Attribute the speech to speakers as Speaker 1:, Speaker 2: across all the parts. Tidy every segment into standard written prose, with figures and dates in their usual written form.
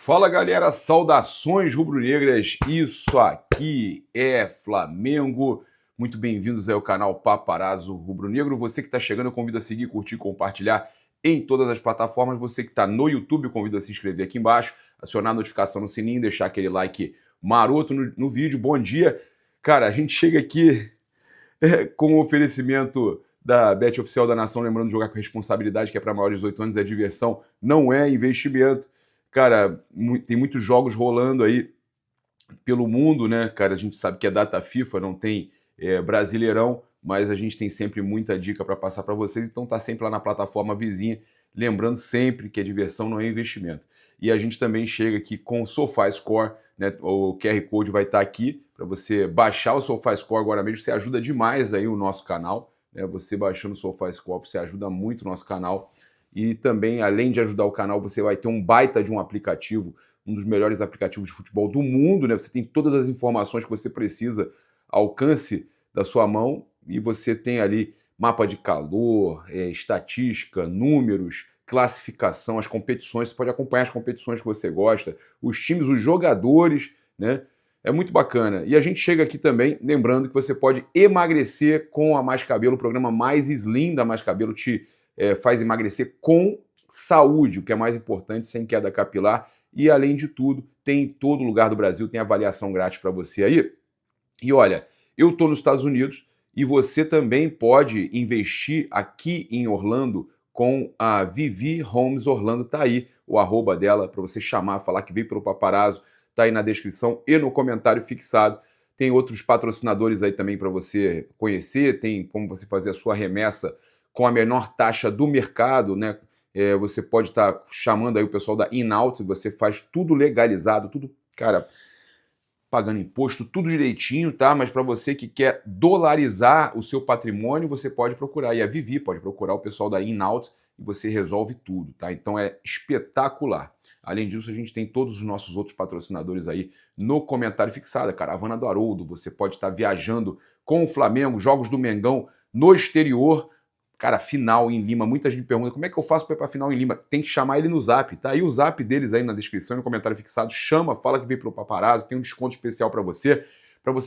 Speaker 1: Fala galera, saudações rubro-negras, isso aqui é Flamengo. Muito bem-vindos ao canal Paparazzo Rubro-Negro. Você que está chegando, eu convido a seguir, curtir, compartilhar em todas as plataformas. Você que está no YouTube, eu convido a se inscrever aqui embaixo, acionar a notificação no sininho, deixar aquele like maroto no vídeo. Bom dia. Cara, a gente chega aqui com o oferecimento da Bet Oficial da Nação, lembrando de jogar com responsabilidade, que é para maiores de 18 anos, é diversão, não é investimento. Cara, tem muitos jogos rolando aí pelo mundo, né, cara? A gente sabe que é data FIFA, não tem Brasileirão, mas a gente tem sempre muita dica para passar para vocês, então tá sempre lá na plataforma vizinha, lembrando sempre que a diversão não é investimento. E a gente também chega aqui com o SofaScore, né? O QR Code vai estar aqui para você baixar o SofaScore agora mesmo, você ajuda demais aí o nosso canal, né? Você baixando o SofaScore, você ajuda muito o nosso canal. E também, além de ajudar o canal, você vai ter um baita de um aplicativo, um dos melhores aplicativos de futebol do mundo, né? Você tem todas as informações que você precisa ao alcance da sua mão e você tem ali mapa de calor, estatística, números, classificação, as competições, você pode acompanhar as competições que você gosta, os times, os jogadores, né? É muito bacana. E a gente chega aqui também, lembrando que você pode emagrecer com a Mais Cabelo, o programa mais slim da Mais Cabelo te faz emagrecer com saúde, o que é mais importante, sem queda capilar. E, além de tudo, tem em todo lugar do Brasil, tem avaliação grátis para você aí. E olha, eu estou nos Estados Unidos e você também pode investir aqui em Orlando com a Vivi Homes Orlando. Tá aí o arroba dela para você chamar, falar que veio pelo Paparazzo. Tá aí na descrição e no comentário fixado. Tem outros patrocinadores aí também para você conhecer, tem como você fazer a sua remessa com a menor taxa do mercado, né? Você pode estar chamando aí o pessoal da In-Out, você faz tudo legalizado, tudo, cara, pagando imposto, tudo direitinho, tá? Mas para você que quer dolarizar o seu patrimônio, você pode procurar, e a Vivi pode procurar o pessoal da In-Out e você resolve tudo, tá? Então é espetacular. Além disso, a gente tem todos os nossos outros patrocinadores aí no comentário fixado, a Caravana do Haroldo, você pode estar viajando com o Flamengo, jogos do Mengão no exterior. Cara, final em Lima, muita gente pergunta como é que eu faço para ir para final em Lima? Tem que chamar ele no Zap, tá aí o Zap deles aí na descrição, no comentário fixado, chama, fala que veio pelo Paparazzo, tem um desconto especial para você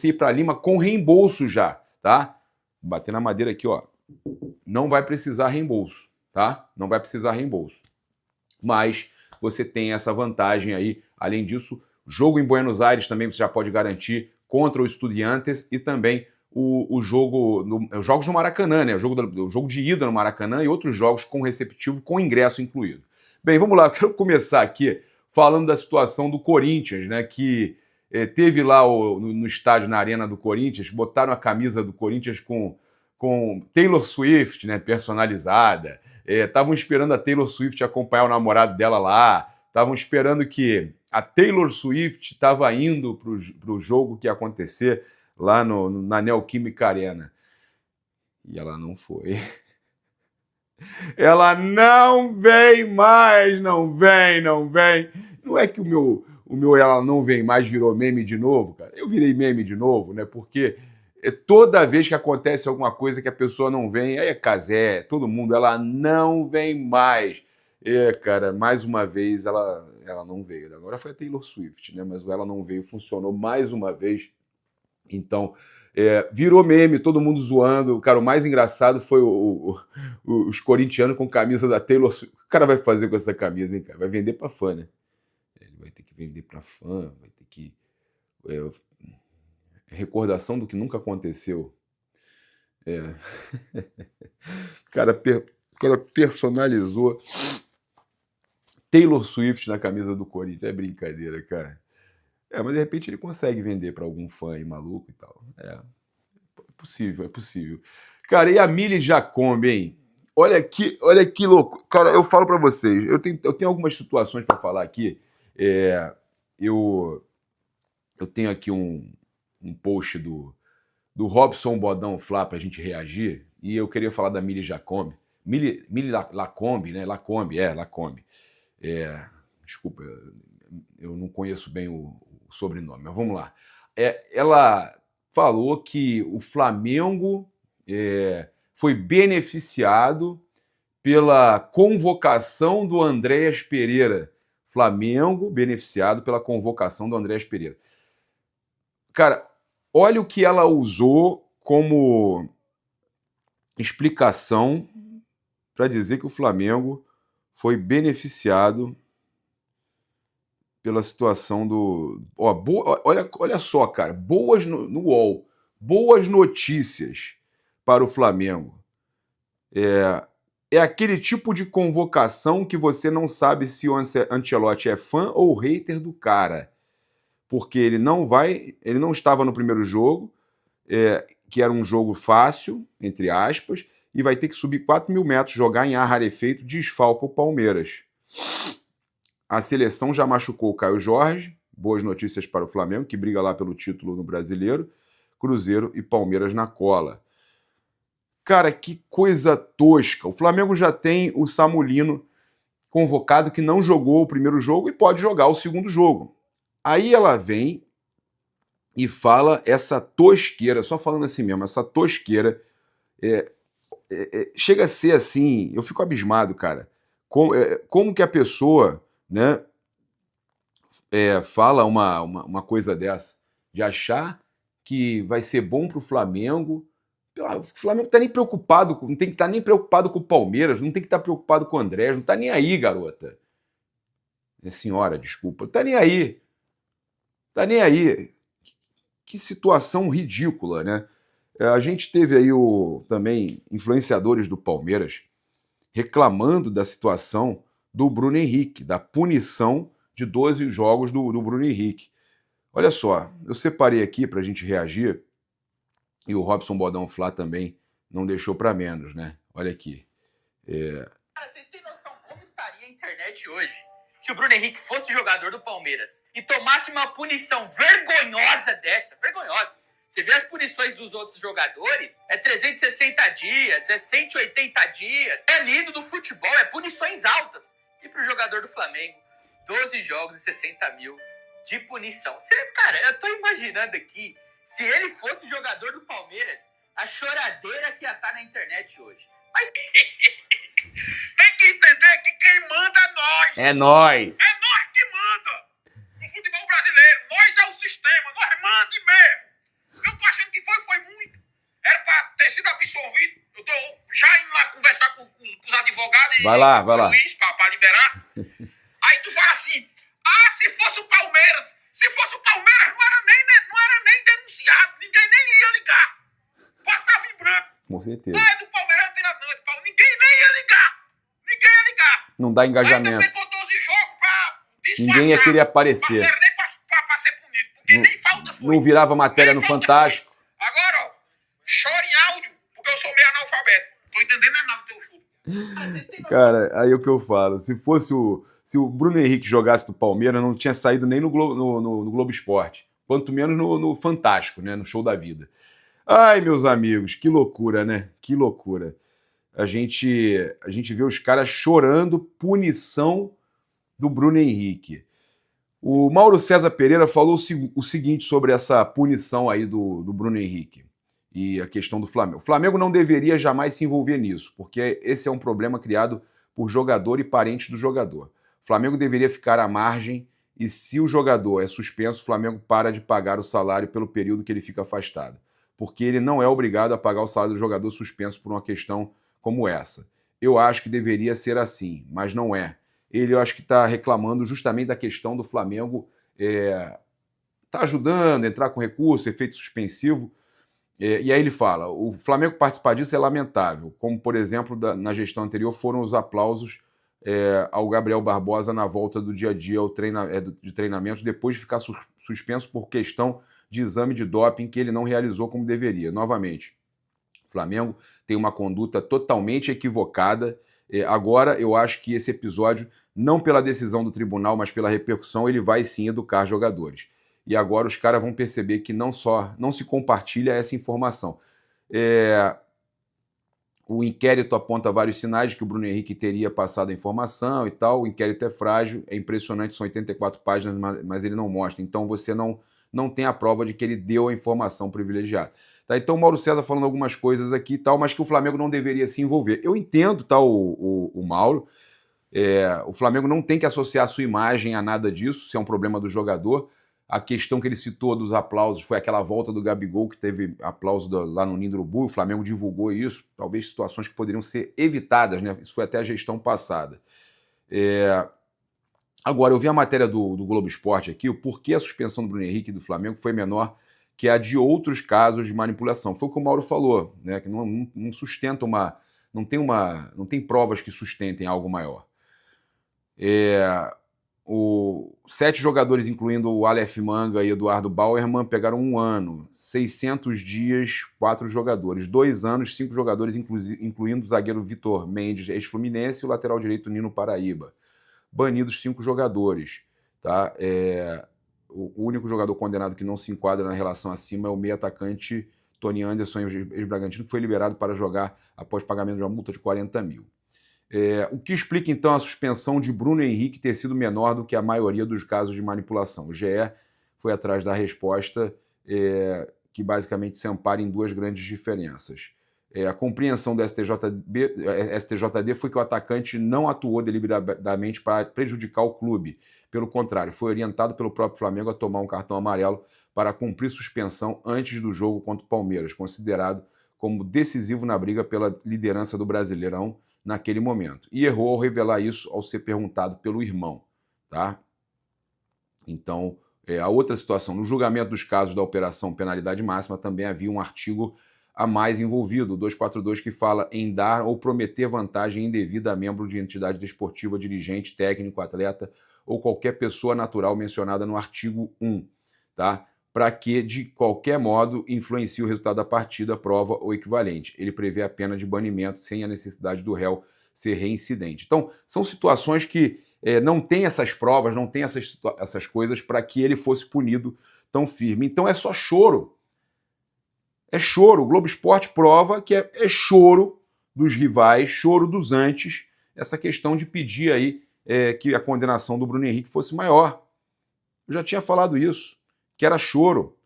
Speaker 1: ir para Lima com reembolso já, tá? Vou bater na madeira aqui, ó, não vai precisar reembolso, tá? Não vai precisar reembolso, mas você tem essa vantagem aí, além disso, jogo em Buenos Aires também você já pode garantir contra o Estudiantes e também os jogos no Maracanã, né? O jogo de ida no Maracanã e outros jogos com receptivo, com ingresso incluído. Bem, vamos lá, eu quero começar aqui falando da situação do Corinthians, né? Que teve lá no estádio, na arena do Corinthians, botaram a camisa do Corinthians com Taylor Swift, né? Personalizada. Estavam esperando a Taylor Swift acompanhar o namorado dela lá. Estavam esperando que a Taylor Swift estava indo para o jogo que ia acontecer lá na Neoquímica Arena. E ela não foi. Ela não vem mais, não vem. Não é que o meu ela não vem mais virou meme de novo, cara. Eu virei meme de novo, né? Porque toda vez que acontece alguma coisa que a pessoa não vem, aí é Cazé, todo mundo, ela não vem mais. Cara, mais uma vez ela não veio. Agora foi a Taylor Swift, né? Mas o ela não veio, funcionou mais uma vez. Então, virou meme, todo mundo zoando. Cara, o mais engraçado foi os corintianos com camisa da Taylor Swift. O cara vai fazer com essa camisa, hein, cara? Vai vender pra fã, né? Ele vai ter que vender pra fã, vai ter que... recordação do que nunca aconteceu. O cara personalizou Taylor Swift na camisa do Corinthians. É brincadeira, cara. Mas de repente ele consegue vender para algum fã aí maluco e tal. É possível. Cara, e a Mili Jacombi, hein? Olha que louco. Cara, eu falo para vocês, eu tenho algumas situações para falar aqui. Eu tenho aqui um post do Robson Bodão Flá pra gente reagir, e eu queria falar da Mili Jacombi. Mili Lacombe, né? Lacombe. Desculpa, eu não conheço bem o sobrenome, mas vamos lá. Ela falou que o Flamengo foi beneficiado pela convocação do Andréas Pereira. Flamengo beneficiado pela convocação do Andrés Pereira. Cara, olha o que ela usou como explicação para dizer que o Flamengo foi beneficiado pela situação do... olha só, cara, no UOL, boas notícias para o Flamengo. É aquele tipo de convocação que você não sabe se o Ancelotti é fã ou hater do cara. Porque ele não estava no primeiro jogo, que era um jogo fácil, entre aspas, e vai ter que subir 4.000 metros, jogar em ar rarefeito, desfalca o Palmeiras. A seleção já machucou o Caio Jorge, boas notícias para o Flamengo, que briga lá pelo título no Brasileiro, Cruzeiro e Palmeiras na cola. Cara, que coisa tosca. O Flamengo já tem o Samulino convocado, que não jogou o primeiro jogo e pode jogar o segundo jogo. Aí ela vem e fala essa tosqueira, só falando assim mesmo, essa tosqueira, chega a ser assim, eu fico abismado, cara. Como que a pessoa, né, fala uma coisa dessa, de achar que vai ser bom pro Flamengo. O Flamengo não tá nem preocupado, não tem que estar nem preocupado com o Palmeiras, não tem que estar preocupado com o Andrés, não tá nem aí, garota. Senhora, desculpa, não tá nem aí. Tá nem aí. Que situação ridícula, né? A gente teve aí também influenciadores do Palmeiras reclamando da situação do Bruno Henrique, da punição de 12 jogos do Bruno Henrique. Olha só, eu separei aqui pra gente reagir, e o Robson Bodão Flá também não deixou para menos, né? Olha aqui.
Speaker 2: Cara, vocês têm noção como estaria a internet hoje se o Bruno Henrique fosse jogador do Palmeiras e tomasse uma punição vergonhosa dessa? Vergonhosa. Você vê as punições dos outros jogadores, é 360 dias, é 180 dias, é nido do futebol, é punições altas. E pro jogador do Flamengo, 12 jogos e 60 mil de punição. Cara, eu tô imaginando aqui, se ele fosse jogador do Palmeiras, a choradeira que ia estar na internet hoje. Mas tem que entender que quem manda é nós.
Speaker 1: É nós.
Speaker 2: É nós que manda. No futebol brasileiro, nós é o sistema, nós manda mesmo. Eu tô achando que foi muito. Era pra ter sido absolvido. Eu tô já indo lá conversar com os advogados
Speaker 1: vai lá.
Speaker 2: o juiz pra liberar. Aí tu fala assim, se fosse o Palmeiras, não era nem denunciado, ninguém nem ia ligar. Passava em branco.
Speaker 1: Com certeza.
Speaker 2: Não é do Palmeiras, não tem nada não, é do Palmeiras. Ninguém nem ia ligar.
Speaker 1: Não dá engajamento.
Speaker 2: Aí também pegou 12 jogos pra disfarçar.
Speaker 1: Ninguém ia querer aparecer.
Speaker 2: Não era nem pra ser punido, porque nem falta foi.
Speaker 1: Não virava matéria no Fantástico.
Speaker 2: Foi. Agora, ó, chora em áudio, porque eu sou meio analfabeto. Tô entendendo nada do teu chute.
Speaker 1: Cara, aí é o que eu falo. Se o Bruno Henrique jogasse no Palmeiras, não tinha saído nem no Globo Esporte. Quanto menos no Fantástico, né? No Show da Vida. Ai, meus amigos, que loucura, né? Que loucura. A gente vê os caras chorando punição do Bruno Henrique. O Mauro César Pereira falou o seguinte sobre essa punição aí do Bruno Henrique e a questão do Flamengo. O Flamengo não deveria jamais se envolver nisso, porque esse é um problema criado por jogador e parentes do jogador. O Flamengo deveria ficar à margem e, se o jogador é suspenso, o Flamengo para de pagar o salário pelo período que ele fica afastado, porque ele não é obrigado a pagar o salário do jogador suspenso por uma questão como essa. Eu acho que deveria ser assim, mas não é. Eu acho que está reclamando justamente da questão do Flamengo tá ajudando a entrar com recurso, efeito suspensivo, e aí ele fala, o Flamengo participar disso é lamentável, como, por exemplo, na gestão anterior foram os aplausos ao Gabriel Barbosa na volta do dia a dia de treinamento, depois de ficar suspenso por questão de exame de doping que ele não realizou como deveria. Novamente, o Flamengo tem uma conduta totalmente equivocada. Agora, eu acho que esse episódio, não pela decisão do tribunal, mas pela repercussão, ele vai sim educar jogadores. E agora os caras vão perceber que não se compartilha essa informação. O inquérito aponta vários sinais de que o Bruno Henrique teria passado a informação e tal. O inquérito é frágil, é impressionante, são 84 páginas, mas ele não mostra. Então você não tem a prova de que ele deu a informação privilegiada. Tá, então o Mauro César falando algumas coisas aqui e tal, mas que o Flamengo não deveria se envolver. Eu entendo, tá, o Mauro, O Flamengo não tem que associar a sua imagem a nada disso, se é um problema do jogador. A questão que ele citou dos aplausos foi aquela volta do Gabigol, que teve aplauso lá no Ninho do Urubu, o Flamengo divulgou isso, talvez situações que poderiam ser evitadas, né? Isso foi até a gestão passada. Agora, eu vi a matéria do Globo Esporte aqui, o porquê a suspensão do Bruno Henrique e do Flamengo foi menor que a de outros casos de manipulação. Foi o que o Mauro falou, né? Que não sustenta não tem provas que sustentem algo maior. 7 jogadores, incluindo o Aleph Manga e Eduardo Bauerman, pegaram 1 ano, 600 dias, 4 jogadores, 2 anos, 5 jogadores, incluindo o zagueiro Vitor Mendes, ex-Fluminense, e o lateral direito Nino Paraíba. Banidos 5 jogadores. Tá? O único jogador condenado que não se enquadra na relação acima é o meio-atacante Tony Anderson, ex-Bragantino, que foi liberado para jogar após pagamento de uma multa de 40 mil. O que explica, então, a suspensão de Bruno Henrique ter sido menor do que a maioria dos casos de manipulação? O GE foi atrás da resposta, que basicamente se ampara em 2 grandes diferenças. A compreensão do STJD foi que o atacante não atuou deliberadamente para prejudicar o clube. Pelo contrário, foi orientado pelo próprio Flamengo a tomar um cartão amarelo para cumprir suspensão antes do jogo contra o Palmeiras, considerado como decisivo na briga pela liderança do Brasileirão naquele momento. E errou ao revelar isso ao ser perguntado pelo irmão. Tá? Então, a outra situação, no julgamento dos casos da operação penalidade máxima, também havia um artigo a mais envolvido, o 242, que fala em dar ou prometer vantagem indevida a membro de entidade desportiva, dirigente, técnico, atleta ou qualquer pessoa natural mencionada no artigo 1, tá? Para que, de qualquer modo, influencie o resultado da partida, prova ou equivalente. Ele prevê a pena de banimento sem a necessidade do réu ser reincidente. Então, são situações que não tem essas provas, não tem essas coisas para que ele fosse punido tão firme. Então é só choro. É choro. O Globo Esporte prova que é choro dos rivais, choro dos antes, essa questão de pedir aí que a condenação do Bruno Henrique fosse maior. Eu já tinha falado isso, que era choro.